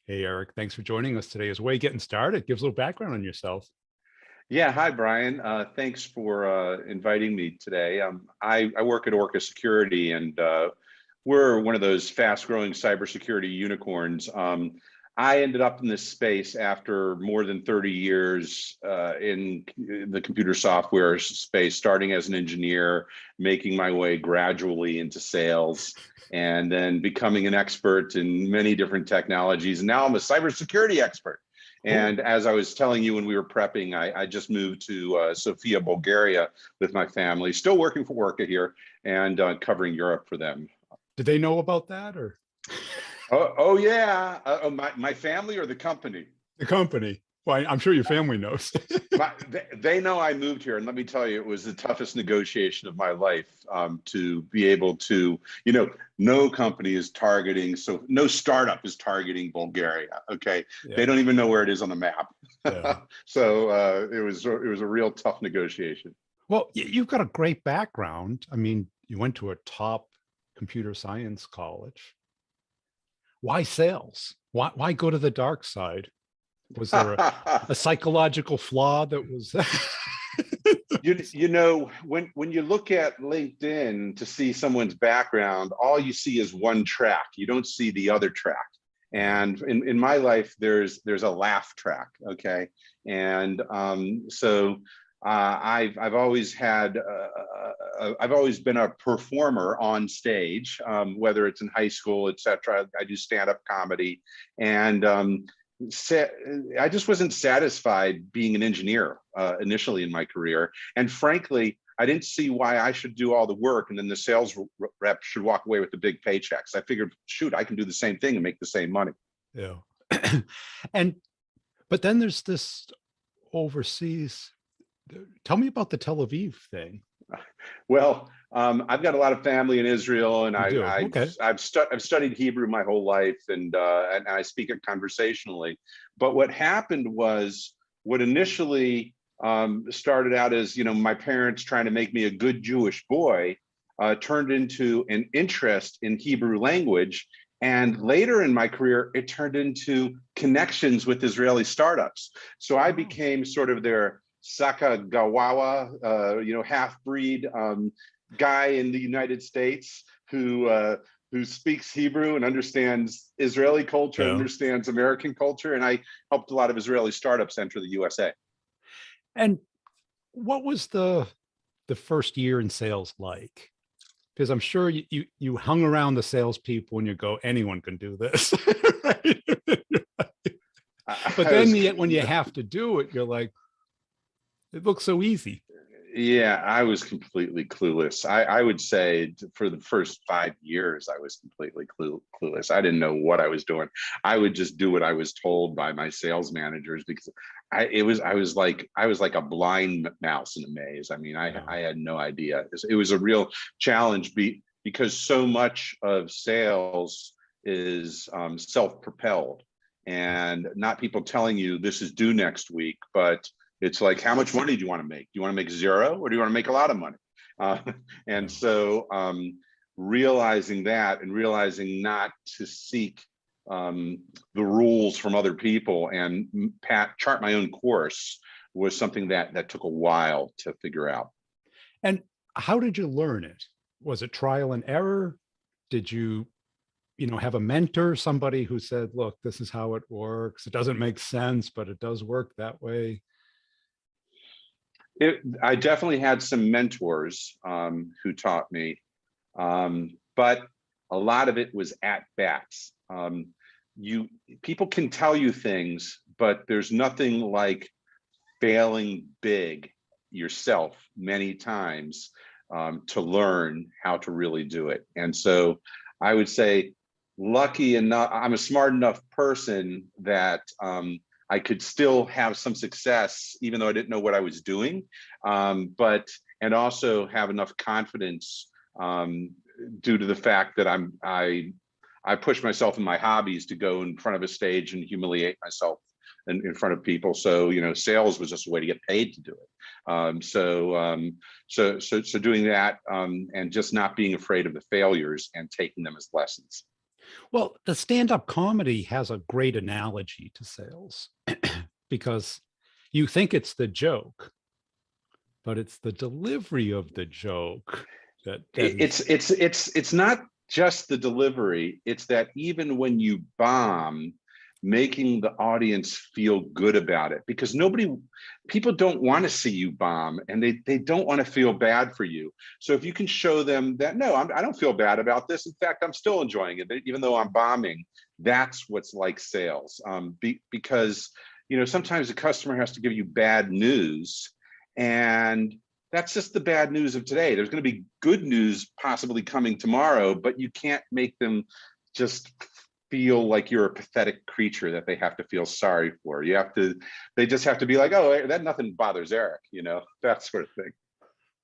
Hey, Eric, thanks for joining us today. As we're getting started, give us a little background on yourself. Yeah, hi, Brian. Thanks for inviting me today. I work at Orca Security, and we're one of those fast-growing cybersecurity unicorns. I ended up in this space after more than 30 years in the computer software space, starting as an engineer, making my way gradually into sales, and then becoming an expert in many different technologies. And now I'm a cybersecurity expert. Cool. And as I was telling you when we were prepping, I just moved to Sofia, Bulgaria with my family, still working for Orca here and covering Europe for them. Did they know about that or Oh yeah. My family or the company? the company? Well, I'm sure your family knows. They know I moved here, and let me tell you, it was the toughest negotiation of my life to be able to, no company is targeting, so no startup is targeting Bulgaria. Okay, they Yeah, don't even know where it is on the map. yeah. So it was a real tough negotiation. Well, you've got a great background. I mean, you went to a top computer science college. Why sales? Why go to the dark side? Was there a psychological flaw that was When you look at LinkedIn to see someone's background, all you see is one track. You don't see the other track. yeah. And in my life, there's a laugh track. Okay, and so I've always I've always been a performer on stage, whether it's in high school, etc. I do stand-up comedy, and I just wasn't satisfied being an engineer initially in my career. And frankly, I didn't see why I should do all the work and then the sales rep should walk away with the big paychecks. I figured, shoot, I can do the same thing and make the same money. Yeah. And but then there's this overseas. Tell me about the Tel Aviv thing. Well, I've got a lot of family in Israel, and You do? Okay. I've studied Hebrew my whole life, and I speak it conversationally. But what happened was what initially started out as my parents trying to make me a good Jewish boy turned into an interest in Hebrew language. And later in my career, it turned into connections with Israeli startups. So I Oh, became sort of their Sakagawawa, half-breed guy in the United States who speaks Hebrew and understands Israeli culture, yeah. understands American culture, and I helped a lot of Israeli startups enter the USA. And what was the first year in sales like? Because I'm sure you hung around the salespeople and you go, anyone can do this. Right? But I then was when you have to do it, you're like, it looks so easy. Yeah, I was completely clueless. I would say for the first 5 years, I was completely clueless. I didn't know what I was doing. I would just do what I was told by my sales managers because I was like a blind mouse in a maze. I mean, Yeah. I had no idea. It was a real challenge because so much of sales is self-propelled and not people telling you this is due next week, but it's like, how much money do you want to make? Do you want to make zero or do you want to make a lot of money? Uh, and Yeah. so realizing that and realizing not to seek the rules from other people and chart my own course was something that took a while to figure out. And how did you learn it? Was it trial and error? Did you have a mentor, somebody who said, look, this is how it works. It doesn't make sense, but it does work that way. I definitely had some mentors who taught me, but a lot of it was at bats. People can tell you things, but there's nothing like failing big yourself many times to learn how to really do it. And so I would say, lucky enough, I'm a smart enough person that I could still have some success, even though I didn't know what I was doing, and also have enough confidence due to the fact that I push myself in my hobbies to go in front of a stage and humiliate myself in front of people. So sales was just a way to get paid to do it. So doing that and just not being afraid of the failures and taking them as lessons. Well, the stand-up comedy has a great analogy to sales because you think it's the joke, but it's the delivery of the joke that is. It's not just the delivery. It's that even when you bomb, making the audience feel good about it, because people don't want to see you bomb, and they don't want to feel bad for you. So if you can show them that, no, I don't feel bad about this. In fact, I'm still enjoying it, even though I'm bombing. That's what's like sales, because sometimes the customer has to give you bad news, and that's just the bad news of today. There's going to be good news possibly coming tomorrow, but you can't make them just feel like you're a pathetic creature that they have to feel sorry for. They just have to be like, oh, that nothing bothers Eric, that sort of thing.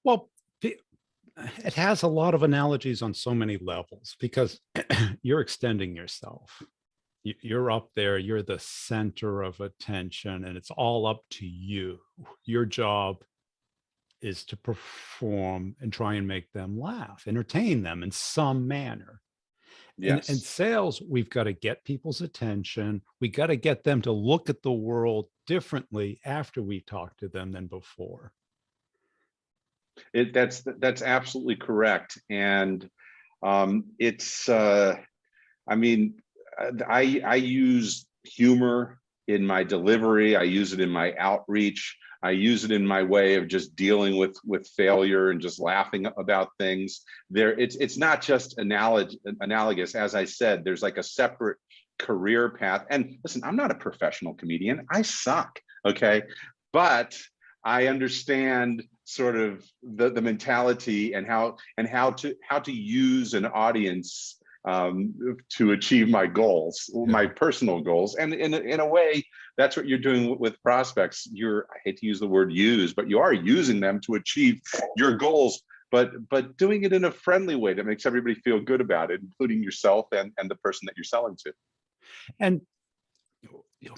Well, it has a lot of analogies on so many levels because you're extending yourself. You're up there, you're the center of attention, and it's all up to you. Your job is to perform and try and make them laugh, entertain them in some manner. Yes. In sales, we've got to get people's attention. We got to get them to look at the world differently after we talk to them than before. That's absolutely correct. And it's, I mean, I use humor in my delivery. I use it in my outreach. I use it in my way of just dealing with failure and just laughing about things. It's not just analogous. As I said, there's like a separate career path. And listen, I'm not a professional comedian. I suck. Okay, but I understand sort of the mentality and how to use an audience to achieve my goals, my personal goals. And in a way, that's what you're doing with prospects. I hate to use the word use, but you are using them to achieve your goals, but doing it in a friendly way that makes everybody feel good about it, including yourself and the person that you're selling to. And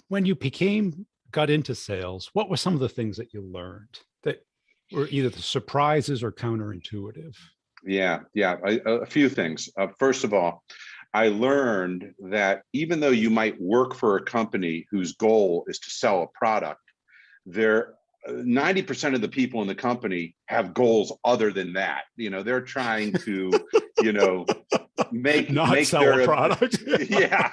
when you got into sales, what were some of the things that you learned that were either the surprises or counterintuitive? Yeah, a few things. First of all, I learned that even though you might work for a company whose goal is to sell a product, 90% of the people in the company have goals other than that. They're trying to, make sell their a product. Yeah.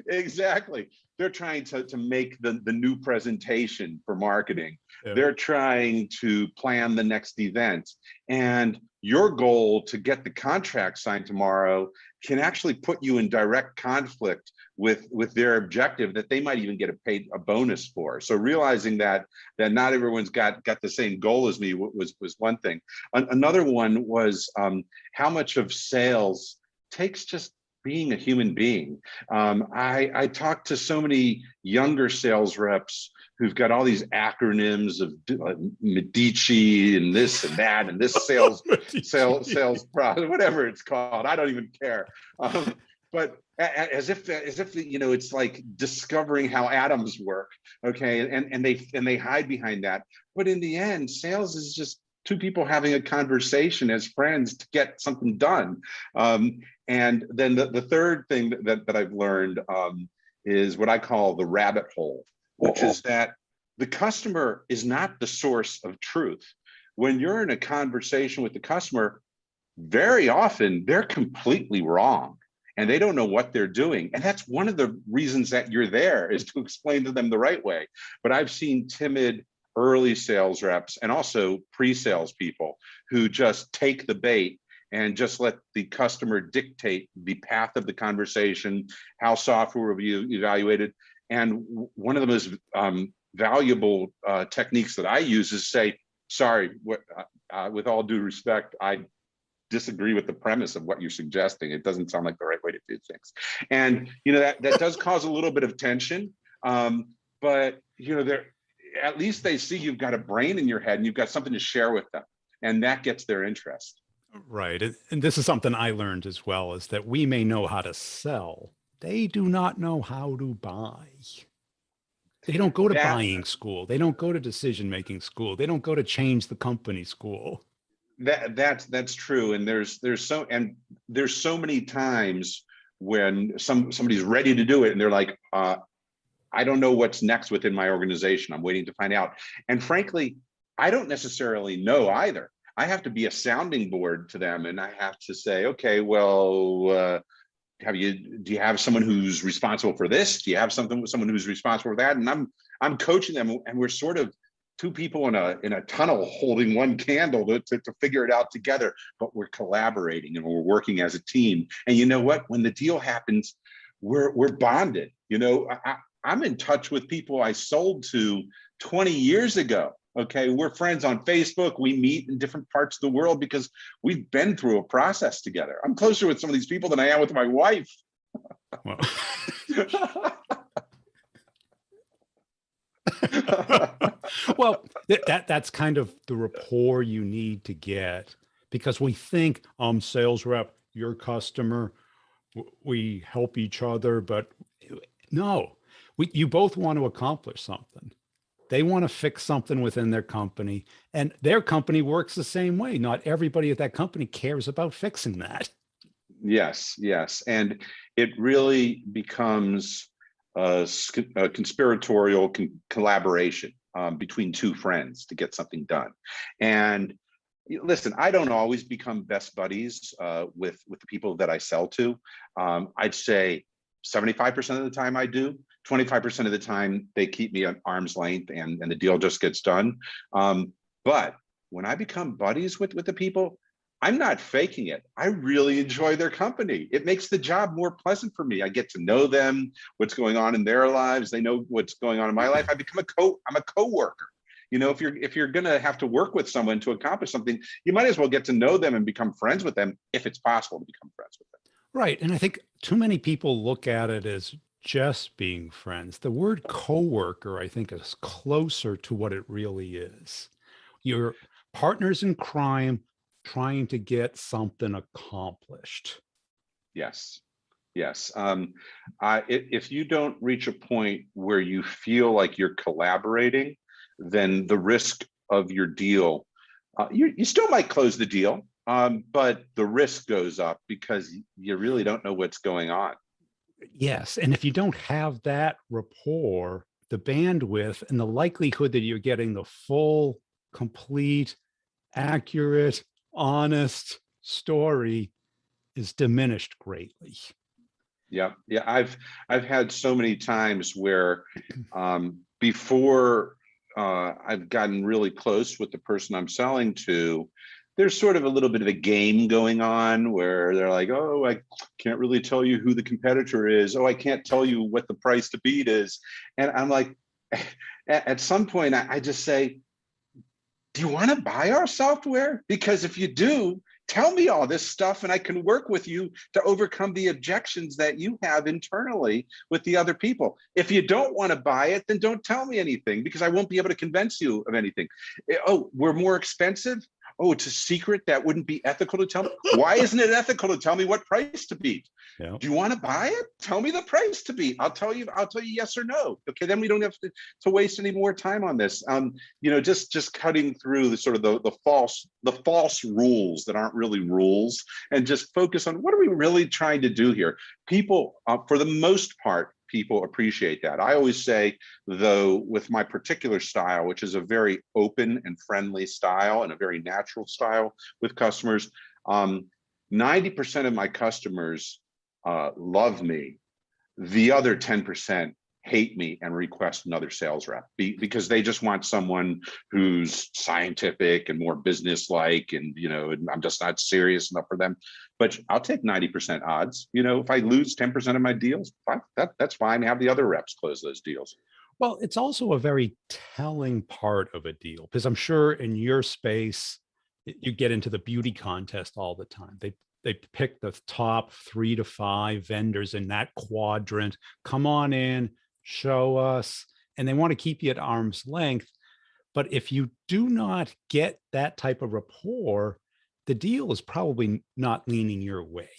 Exactly. They're trying to make the new presentation for marketing. Yeah. They're trying to plan the next event. And your goal to get the contract signed tomorrow can actually put you in direct conflict with their objective that they might even get a bonus for. So realizing that not everyone's got the same goal as me was one thing. Another one was how much of sales takes just being a human being. I talked to so many younger sales reps who've got all these acronyms of Medici and this and that and this sales product, whatever it's called. I don't even care. But as if it's like discovering how atoms work. Okay, and they hide behind that. But in the end, sales is just two people having a conversation as friends to get something done. And then the third thing that I've learned is what I call the rabbit hole, which is that the customer is not the source of truth. When you're in a conversation with the customer, very often they're completely wrong and they don't know what they're doing. And that's one of the reasons that you're there, is to explain to them the right way. But I've seen timid early sales reps and also pre-sales people who just take the bait and just let the customer dictate the path of the conversation, how software will be evaluated. And one of the most valuable techniques that I use is say, sorry, with all due respect, I disagree with the premise of what you're suggesting. It doesn't sound like the right way to do things. And that does cause a little bit of tension, but at least they see you've got a brain in your head and you've got something to share with them, and that gets their interest. Right. And this is something I learned as well, is that we may know how to sell. They do not know how to buy. They don't go to buying school. They don't go to decision-making school. They don't go to change the company school. That's true. And there's so many times when somebody's ready to do it and they're like, I don't know what's next within my organization. I'm waiting to find out. And frankly, I don't necessarily know either. I have to be a sounding board to them, and I have to say, okay, well, do you have someone who's responsible for this? Do you have someone who's responsible for that? And I'm coaching them, and we're sort of two people in a tunnel holding one candle to figure it out together, but we're collaborating and we're working as a team. And you know what? When the deal happens, we're bonded. You know, I'm in touch with people I sold to 20 years ago. Okay, we're friends on Facebook. We meet in different parts of the world because we've been through a process together. I'm closer with some of these people than I am with my wife. Well, well, that's kind of the rapport you need to get, because we think I'm sales rep, your customer, we help each other, but no, you both want to accomplish something. They want to fix something within their company, and their company works the same way. Not everybody at that company cares about fixing that. Yes, yes. And it really becomes a conspiratorial collaboration between two friends to get something done. And listen, I don't always become best buddies with the people that I sell to. I'd say 75% of the time I do. 25% of the time they keep me at arm's length, and the deal just gets done. But when I become buddies with the people, I'm not faking it. I really enjoy their company. It makes the job more pleasant for me. I get to know them, what's going on in their lives. They know what's going on in my life. I'm a coworker. You know, if you're gonna have to work with someone to accomplish something, you might as well get to know them and become friends with them if it's possible to become friends with them. Right. And I think too many people look at it as just being friends. The word coworker, I think, is closer to what it really is. You're partners in crime trying to get something accomplished. Yes. Yes. If you don't reach a point where you feel like you're collaborating, then the risk of your deal, you still might close the deal, but the risk goes up because you really don't know what's going on. Yes. And if you don't have that rapport, the bandwidth, and the likelihood that you're getting the full, complete, accurate, honest story is diminished greatly. Yeah, yeah. I've had so many times where before I've gotten really close with the person I'm selling to, there's sort of a little bit of a game going on where they're like, oh, I can't really tell you who the competitor is. Oh, I can't tell you what the price to beat is. And I'm like, at some point, I just say, do you want to buy our software? Because if you do, tell me all this stuff and I can work with you to overcome the objections that you have internally with the other people. If you don't want to buy it, then don't tell me anything because I won't be able to convince you of anything. Oh, we're more expensive? Oh, it's a secret that wouldn't be ethical to tell me. Why isn't it ethical to tell me what price to beat? Yeah. Do you want to buy it? Tell me the price to beat. I'll tell you yes or no. Okay, then we don't have to waste any more time on this. You know, just cutting through the sort of the false rules that aren't really rules, and just focus on what are we really trying to do here. People, for the most part, people appreciate that. I always say, though, with my particular style, which is a very open and friendly style and a very natural style with customers, 90% of my customers love me. The other 10% hate me and request another sales rep because they just want someone who's scientific and more business-like, and you know, I'm just not serious enough for them. But I'll take 90% odds. You know, if I lose 10% of my deals, fine, that's fine. Have the other reps close those deals. Well, it's also a very telling part of a deal, because I'm sure in your space, you get into the beauty contest all the time. They pick the top 3 to 5 vendors in that quadrant. Come on in, show us, and they want to keep you at arm's length. But if you do not get that type of rapport, the deal is probably not leaning your way.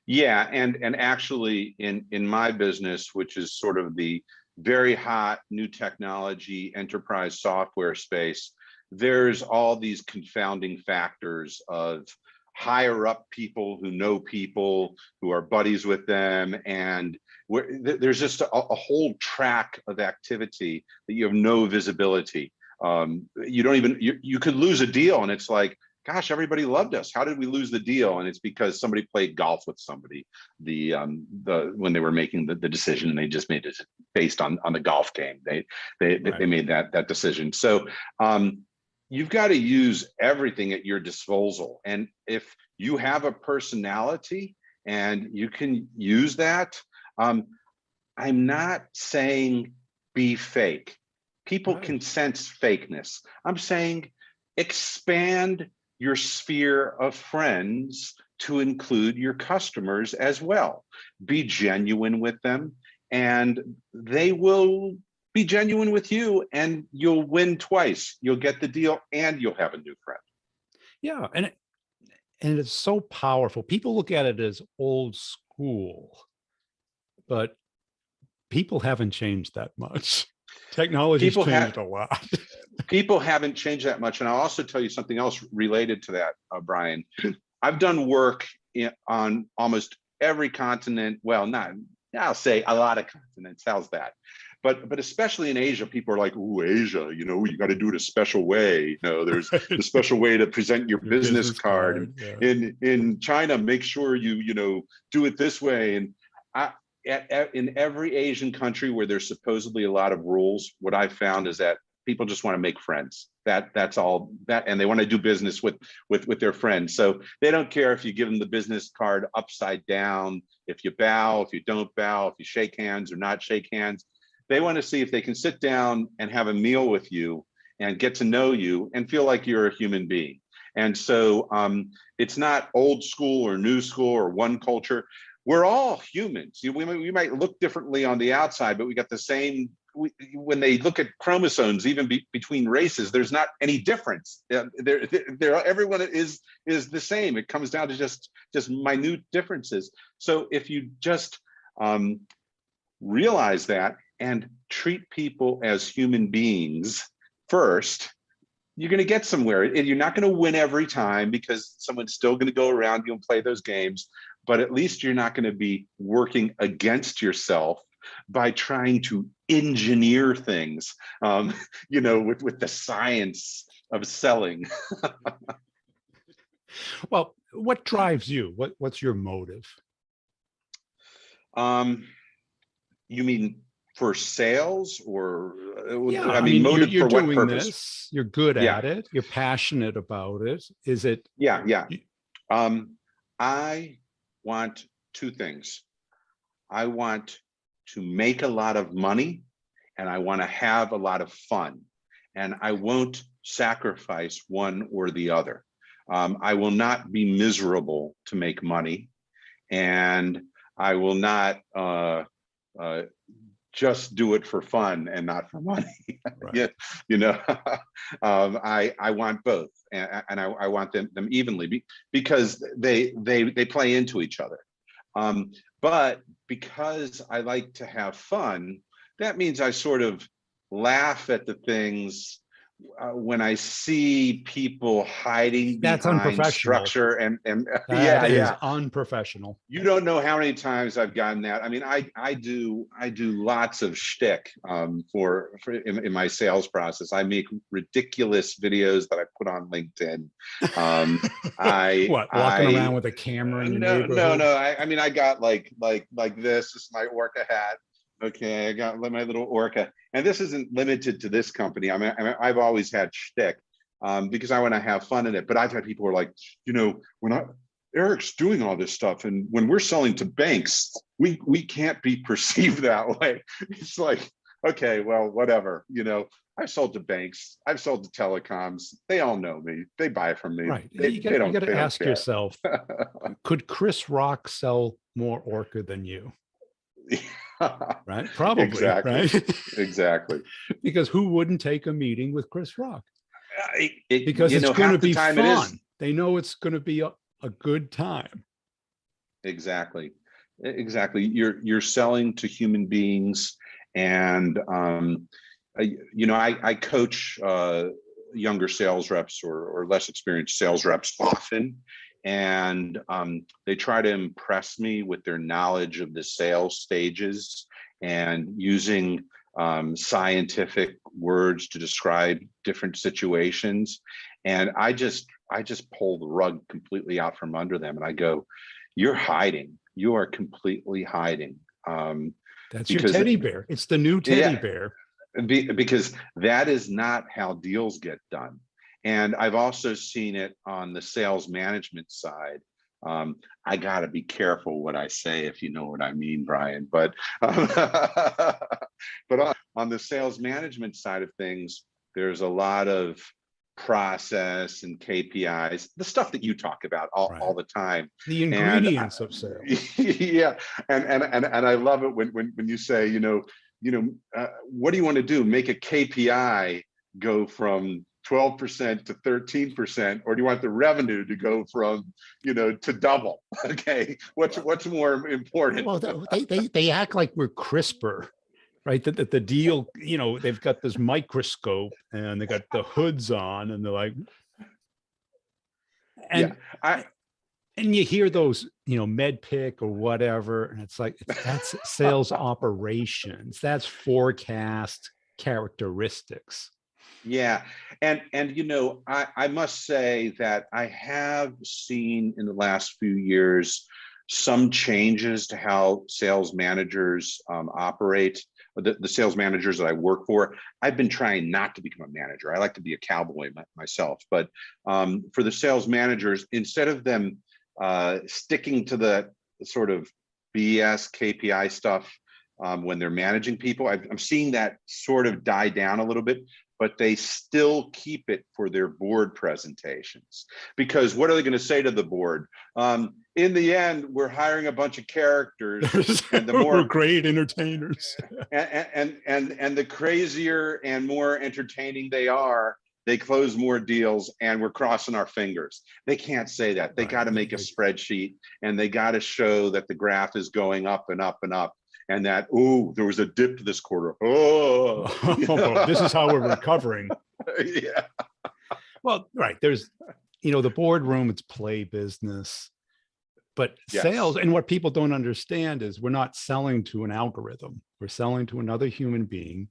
Yeah, and actually in my business, which is sort of the very hot new technology enterprise software space, there's all these confounding factors of higher up people who know people who are buddies with them, and there's just a whole track of activity that you have no visibility. You don't even, you could lose a deal and it's like, gosh, everybody loved us. How did we lose the deal? And it's because somebody played golf with somebody when they were making the decision, and they just made it based on the golf game. They made that decision. So you've got to use everything at your disposal. And if you have a personality and you can use that, I'm not saying be fake. People can sense fakeness. I'm saying expand your sphere of friends to include your customers as well. Be genuine with them, and they will be genuine with you, and you'll win twice. You'll get the deal and you'll have a new friend. Yeah, and it's so powerful. People look at it as old school, but people haven't changed that much. Technology's changed a lot. People haven't changed that much. And I'll also tell you something else related to that, Brian. I've done work on almost every continent. Well, I'll say a lot of continents. How's that? But especially in Asia, people are like, "Ooh, Asia, you got to do it a special way. There's a special way to present your business card. Yeah. In China, make sure you do it this way." And in every Asian country where there's supposedly a lot of rules, what I've found is that people just want to make friends. That's all that, and they want to do business with their friends. So they don't care if you give them the business card upside down, if you bow, if you don't bow, if you shake hands or not shake hands. They want to see if they can sit down and have a meal with you and get to know you and feel like you're a human being. And so it's not old school or new school or one culture. We're all humans. We might look differently on the outside, but we got the same. When they look at chromosomes, even between races, there's not any difference. Everyone is the same. It comes down to just minute differences. So if you just realize that and treat people as human beings first, you're going to get somewhere. And you're not going to win every time, because someone's still going to go around you and play those games. But at least you're not going to be working against yourself by trying to engineer things, with the science of selling. Well, what drives you? What's your motive? You mean for sales, or yeah, I mean motive you're for what doing purpose? This, you're good at it, you're passionate about it. Is it? Yeah. I want two things. I want to make a lot of money, and I want to have a lot of fun, and I won't sacrifice one or the other. I will not be miserable to make money, and I will not just do it for fun and not for money. Right. I want both, and I want them evenly, because they play into each other. But because I like to have fun, that means I sort of laugh at the things when I see people hiding behind structure and that is unprofessional. You don't know how many times I've gotten that. I mean, I do lots of shtick for in my sales process. I make ridiculous videos that I put on LinkedIn. Walking around with a camera in your neighborhood? No. I mean, I got like this. This is my orca hat. Okay, I got my little orca, and this isn't limited to this company. I mean, I've always had shtick because I want to have fun in it. But I've had people who are like, when Eric's doing all this stuff, and when we're selling to banks, we can't be perceived that way. It's like, okay, well, whatever. I've sold to banks. I've sold to telecoms. They all know me. They buy from me. Right. You got to ask yourself, could Chris Rock sell more orca than you? Right? Probably. Exactly. Right? Exactly. Because who wouldn't take a meeting with Chris Rock? Because it's going to be fun. They know it's going to be a good time. Exactly. You're selling to human beings, and I coach younger sales reps or less experienced sales reps often, and they try to impress me with their knowledge of the sales stages and using scientific words to describe different situations. And I just pull the rug completely out from under them, and I go, "You're hiding. You are completely hiding." That's your teddy bear. It's the new teddy bear. Because that is not how deals get done. And I've also seen it on the sales management side. I got to be careful what I say, if you know what I mean, Brian. But but on the sales management side of things, there's a lot of process and KPIs, the stuff that you talk about all the time. The ingredients of sales. Yeah, and I love it when you say, what do you want to do? Make a KPI go from 12% to 13%, or do you want the revenue to go from, to double? Okay, what's more important? Well, they act like we're CRISPR, right? That the deal, they've got this microscope and they got the hoods on, and they're like, and and you hear those, med pick or whatever, and it's like, that's sales operations, that's forecast characteristics. Yeah, and I must say that I have seen in the last few years some changes to how sales managers operate. The sales managers that I work for, I've been trying not to become a manager. I like to be a cowboy myself, but for the sales managers, instead of them sticking to the sort of BS KPI stuff when they're managing people, I'm seeing that sort of die down a little bit, but they still keep it for their board presentations. Because what are they going to say to the board? In the end, we're hiring a bunch of characters, and the more we're great entertainers. and the crazier and more entertaining they are, they close more deals, and we're crossing our fingers. They can't say that. They got to make a spreadsheet, and they got to show that the graph is going up and up and up, and that, there was a dip this quarter. This is how we're recovering. Yeah. Well, right. There's, the boardroom, it's play business. But sales, and what people don't understand is we're not selling to an algorithm. We're selling to another human being.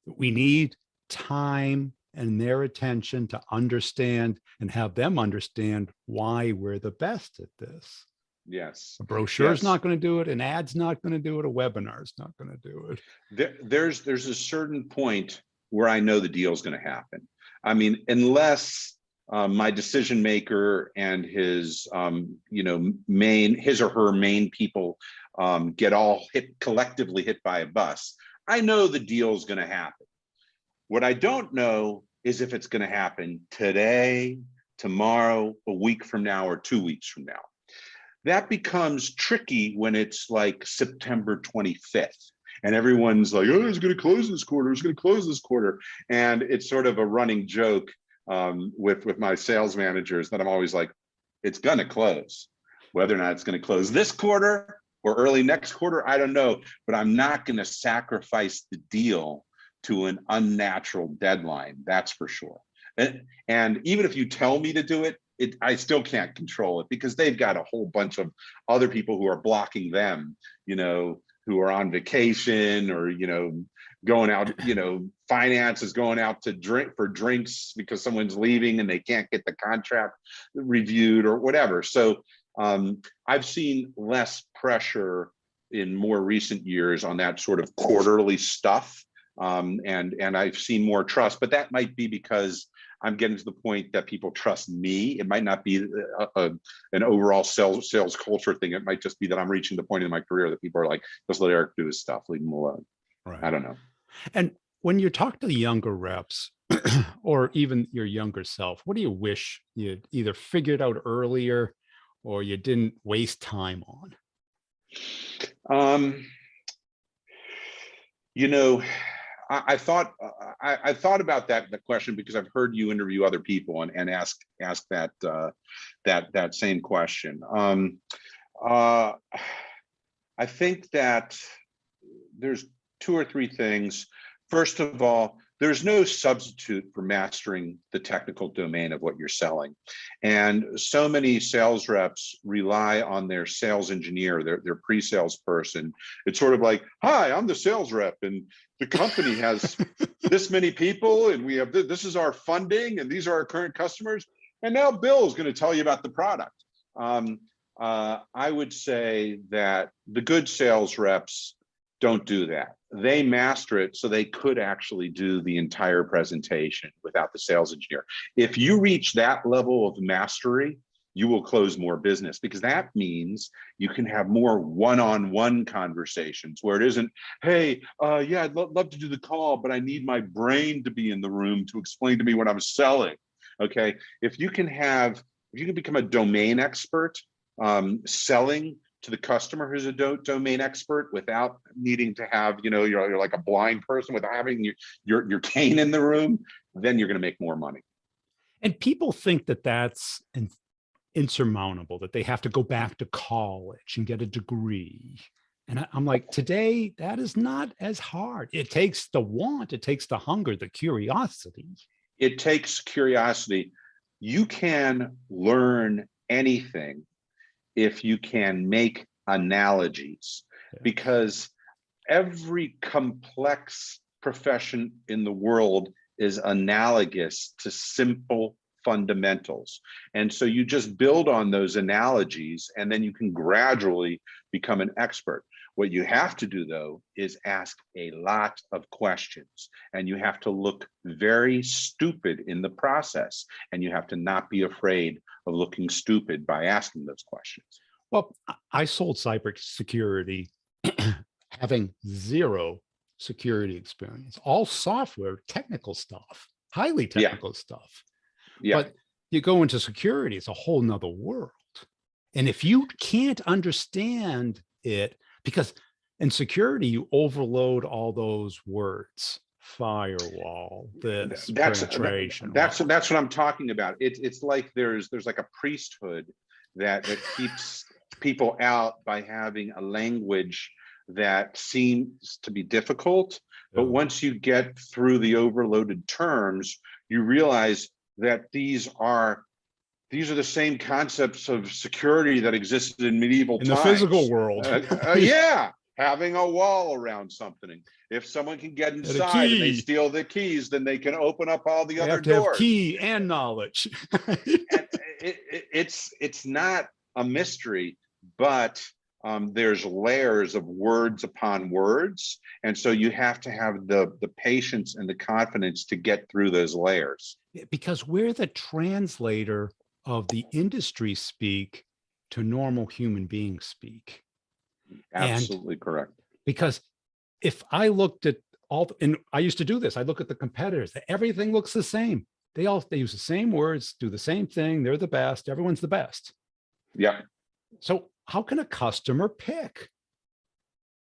We need time and their attention to understand and have them understand why we're the best at this. Yes. A brochure is not going to do it. An ad's not going to do it. A webinar is not going to do it. There's a certain point where I know the deal is going to happen. I mean, unless my decision maker and his, his or her main people get all collectively hit by a bus, I know the deal is going to happen. What I don't know is if it's going to happen today, tomorrow, a week from now, or 2 weeks from now. That becomes tricky when it's like September 25th. And everyone's like, it's going to close this quarter. It's going to close this quarter. And it's sort of a running joke with my sales managers that I'm always like, it's going to close. Whether or not it's going to close this quarter or early next quarter, I don't know. But I'm not going to sacrifice the deal to an unnatural deadline. That's for sure. And even if you tell me to do it, I still can't control it, because they've got a whole bunch of other people who are blocking them, who are on vacation or, going out, finance is going out to drink for drinks because someone's leaving and they can't get the contract reviewed or whatever. So I've seen less pressure in more recent years on that sort of quarterly stuff. And I've seen more trust, but that might be because I'm getting to the point that people trust me. It might not be an overall sales culture thing. It might just be that I'm reaching the point in my career that people are like, just let Eric do his stuff, leave him alone. Right. I don't know. And when you talk to the younger reps or even your younger self, what do you wish you'd either figured out earlier or you didn't waste time on? I thought about the question because I've heard you interview other people and ask that same question. I think that there's 2 or 3 things. First of all, there's no substitute for mastering the technical domain of what you're selling. And so many sales reps rely on their sales engineer, their pre-sales person. It's sort of like, hi, I'm the sales rep, and the company has this many people, and we have this is our funding, and these are our current customers. And now Bill is going to tell you about the product. I would say that the good sales reps don't do that. They master it so they could actually do the entire presentation without the sales engineer. If you reach that level of mastery, you will close more business, because that means you can have more one-on-one conversations where it isn't, hey, yeah, I'd love to do the call, but I need my brain to be in the room to explain to me what I'm selling. Okay, if you can become a domain expert, selling to the customer who's a domain expert without needing to have, you're like a blind person without having your cane in the room, then you're going to make more money. And people think that that's insurmountable, that they have to go back to college and get a degree. And I'm like, today, that is not as hard. It takes the want, it takes the hunger, the curiosity. It takes curiosity. You can learn anything if you can make analogies, because every complex profession in the world is analogous to simple fundamentals. And so you just build on those analogies, and then you can gradually become an expert. What you have to do, though, is ask a lot of questions, and you have to look very stupid in the process, and you have to not be afraid of looking stupid by asking those questions. Well, I sold cybersecurity having zero security experience, all software, technical stuff, highly technical stuff. Yeah. But you go into security, it's a whole nother world. And if you can't understand it, because in security, you overload all those words, firewall, this, penetration. That's what I'm talking about. It's like there's like a priesthood that keeps people out by having a language that seems to be difficult. But once you get through the overloaded terms, you realize that these are the same concepts of security that existed in medieval times. In the physical world. Yeah, having a wall around something. If someone can get inside and they steal the keys, then they can open up all the other doors. Have key and knowledge. And it's not a mystery, but there's layers of words upon words. And so you have to have the patience and the confidence to get through those layers. Because we're the translator of the industry speak to normal human being speak. Absolutely correct. Because if I looked at and I used to do this, I look at the competitors, everything looks the same. They use the same words, do the same thing. They're the best. Everyone's the best. Yeah. So how can a customer pick?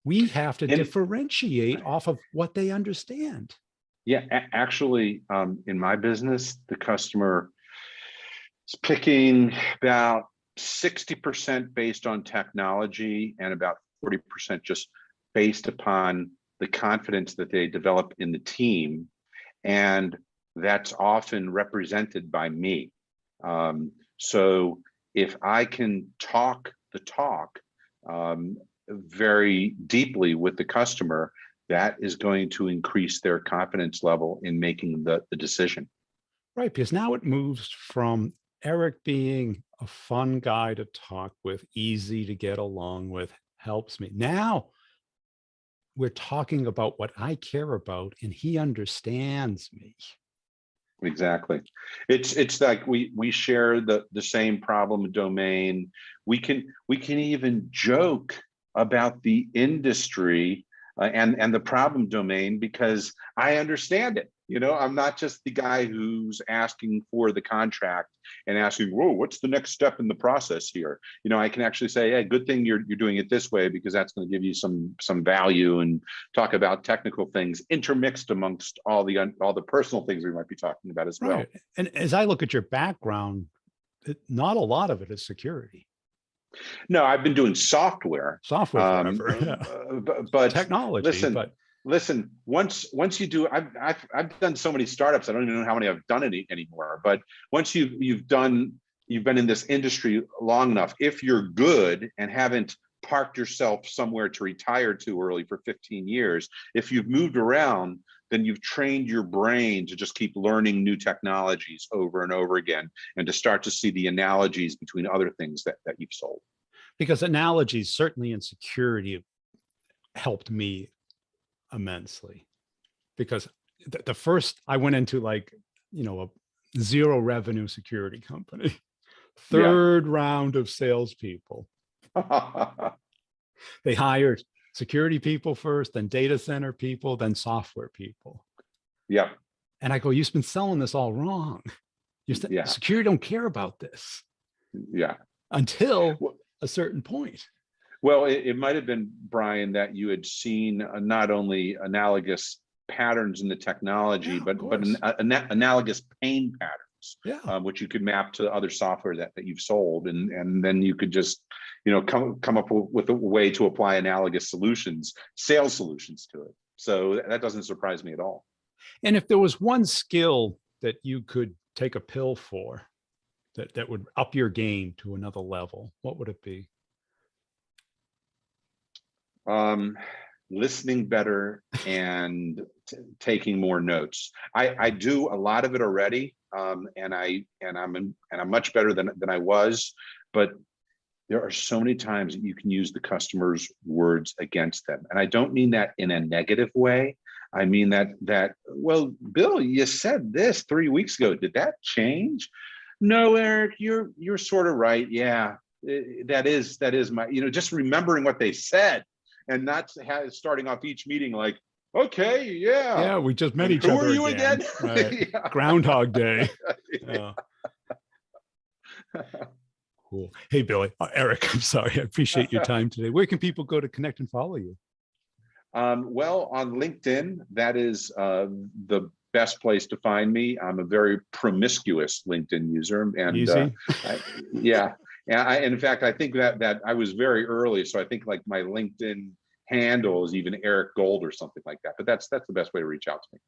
We have to differentiate off of what they understand. Yeah, actually, in my business, the customer is picking about 60% based on technology and about 40% just based upon the confidence that they develop in the team. And that's often represented by me. So if I can talk the talk very deeply with the customer, that is going to increase their confidence level in making the decision. Right, because now it moves from Eric being a fun guy to talk with, easy to get along with, helps me. Now we're talking about what I care about, and he understands me. Exactly. It's like we share the same problem domain. We can even joke about the industry and the problem domain because I understand it. I'm not just the guy who's asking for the contract and asking, whoa, what's the next step in the process here? I can actually say, hey, good thing you're doing it this way because that's going to give you some value, and talk about technical things intermixed amongst all the personal things we might be talking about as well. Right. And as I look at your background, not a lot of it is security. No, I've been doing software forever, but technology. listen, but listen, once you do, I've done so many startups, I don't even know how many I've done anymore. But once you've been in this industry long enough, if you're good and haven't parked yourself somewhere to retire too early for 15 years, if you've moved around, then you've trained your brain to just keep learning new technologies over and over again, and to start to see the analogies between other things that you've sold. Because analogies, certainly in security, helped me immensely. Because the first I went into, like, a zero revenue security company, Yeah. third round of salespeople. They hired security people first, then data center people, then software people. Yeah. And I go, you've been selling this all wrong. Yeah. Security don't care about this Yeah. until Well, a certain point. well, it might have been, Brian, that you had seen not only analogous patterns in the technology, Yeah, of but course. analogous pain patterns, Yeah. which you could map to other software that you've sold, and then you could just, come up with a way to apply analogous solutions, sales solutions to it. So that doesn't surprise me at all. And if there was one skill that you could take a pill for that would up your game to another level, what would it be? Listening better and taking more notes. I do a lot of it already, and I'm much better than I was, but there are so many times that you can use the customer's words against them, and I don't mean that in a negative way. I mean that well, Bill, you said this 3 weeks ago. Did that change? No, Eric, you're sort of right. Yeah, that is my, just remembering what they said, and not starting off each meeting like, okay, yeah, Yeah, we just met and each who are other you again. again? Right. Yeah. Groundhog Day. Yeah. Cool. Hey, Billy, Eric, I'm sorry. I appreciate your time today. Where can people go to connect and follow you? Well, on LinkedIn, that is the best place to find me. I'm a very promiscuous LinkedIn user, and Easy. yeah, and in fact, I think that I was very early, so I think like my LinkedIn handle is even Eric Gold or something like that. But that's the best way to reach out to me.